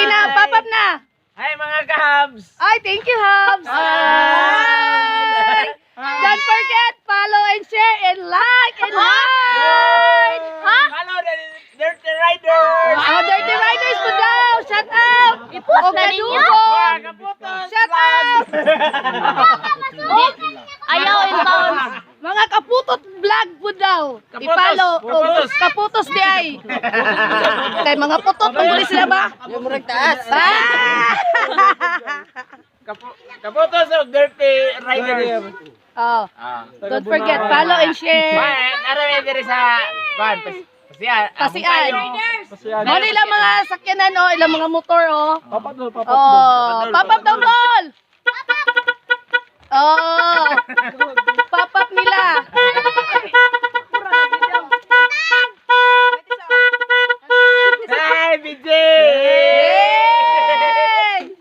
Okay na, pop-up na. Hi mga kahabs! Ay, thank you, Hubs. Hi. Don't forget, follow and share and like and heart. Follow the Dirty Riders! Oh, Dirty Riders po daw. Shout out. I-post O na ninyo. Kadugong. Kaputos! Shout out. Ayaw inbound. Mga kaputot vlog po daw. Kaputos, I-follow. kaputos. Kaputos di ay. Kay mga putot mo sila ba? Yung murag taas. Kaputos of Dirty Riders! Oh, don't forget, follow and share. Naramay diri sa van. Pasian. Mo ilang mga sakyanan o, ilang mga motor o. Papat doon, papat Oh, pop-up daw tol. Oh. Pop-up nila. Hi, BJ!